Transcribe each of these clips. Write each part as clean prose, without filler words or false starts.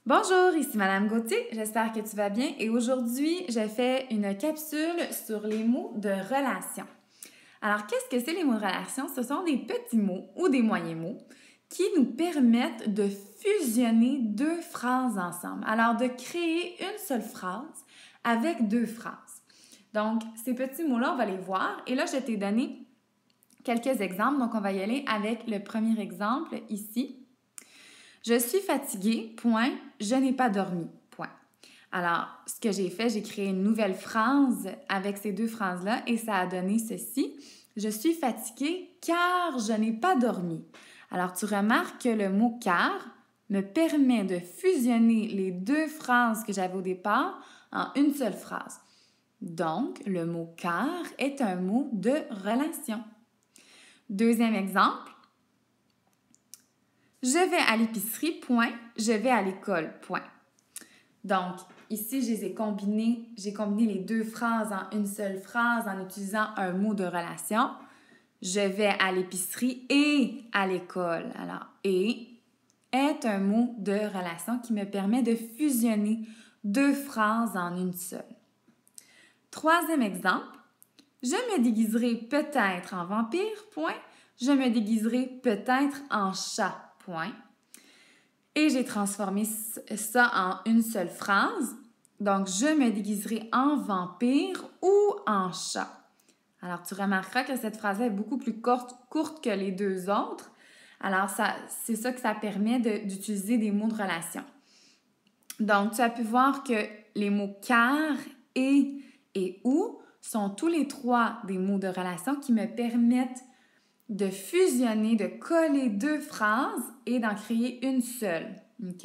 Bonjour, ici Madame Gauthier, j'espère que tu vas bien et aujourd'hui, je fais une capsule sur les mots de relation. Alors, qu'est-ce que c'est les mots de relation? Ce sont des petits mots ou des moyens mots qui nous permettent de fusionner deux phrases ensemble. Alors, de créer une seule phrase avec deux phrases. Donc, ces petits mots-là, on va les voir et là, je t'ai donné quelques exemples. Donc, on va y aller avec le premier exemple ici. Je suis fatiguée, point, je n'ai pas dormi, point. Alors, ce que j'ai fait, j'ai créé une nouvelle phrase avec ces deux phrases-là et ça a donné ceci. Je suis fatiguée car je n'ai pas dormi. Alors, tu remarques que le mot car me permet de fusionner les deux phrases que j'avais au départ en une seule phrase. Donc, le mot car est un mot de relation. Deuxième exemple. Je vais à l'épicerie, point. Je vais à l'école, point. Donc, ici, j'ai combiné les deux phrases en une seule phrase en utilisant un mot de relation. Je vais à l'épicerie et à l'école. Alors, et est un mot de relation qui me permet de fusionner deux phrases en une seule. Troisième exemple. Je me déguiserai peut-être en vampire, point. Je me déguiserai peut-être en chat. Point. Et j'ai transformé ça en une seule phrase. Donc, je me déguiserai en vampire ou en chat. Alors, tu remarqueras que cette phrase-là est beaucoup plus courte que les deux autres. Alors, c'est ça que ça permet d'utiliser des mots de relation. Donc, tu as pu voir que les mots car, et ou sont tous les trois des mots de relation qui me permettent de fusionner, de coller deux phrases et d'en créer une seule. OK?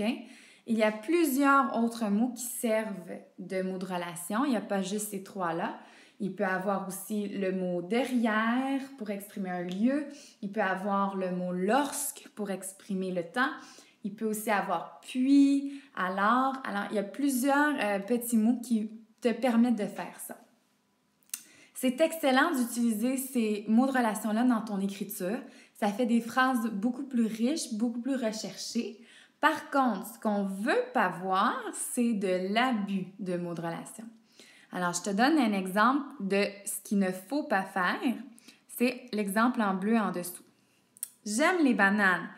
Il y a plusieurs autres mots qui servent de mots de relation. Il n'y a pas juste ces trois-là. Il peut avoir aussi le mot derrière pour exprimer un lieu. Il peut avoir le mot lorsque pour exprimer le temps. Il peut aussi avoir puis, alors. Alors, il y a plusieurs petits mots qui te permettent de faire ça. C'est excellent d'utiliser ces mots de relation-là dans ton écriture. Ça fait des phrases beaucoup plus riches, beaucoup plus recherchées. Par contre, ce qu'on ne veut pas voir, c'est de l'abus de mots de relation. Alors, je te donne un exemple de ce qu'il ne faut pas faire. C'est l'exemple en bleu en dessous. J'aime les bananes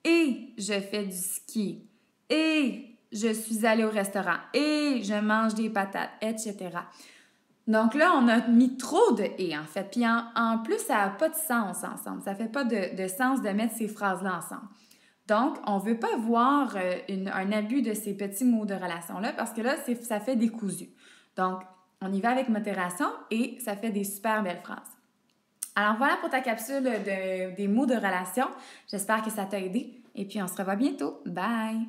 et je fais du ski et je suis allée au restaurant et je mange des patates, etc. Donc là, on a mis trop de « et » en fait. Puis en plus, ça n'a pas de sens ensemble. Ça ne fait pas de sens de mettre ces phrases-là ensemble. Donc, on ne veut pas voir un abus de ces petits mots de relation-là parce que là, ça fait décousu. Donc, on y va avec modération et ça fait des super belles phrases. Alors voilà pour ta capsule des mots de relation. J'espère que ça t'a aidé et puis on se revoit bientôt. Bye!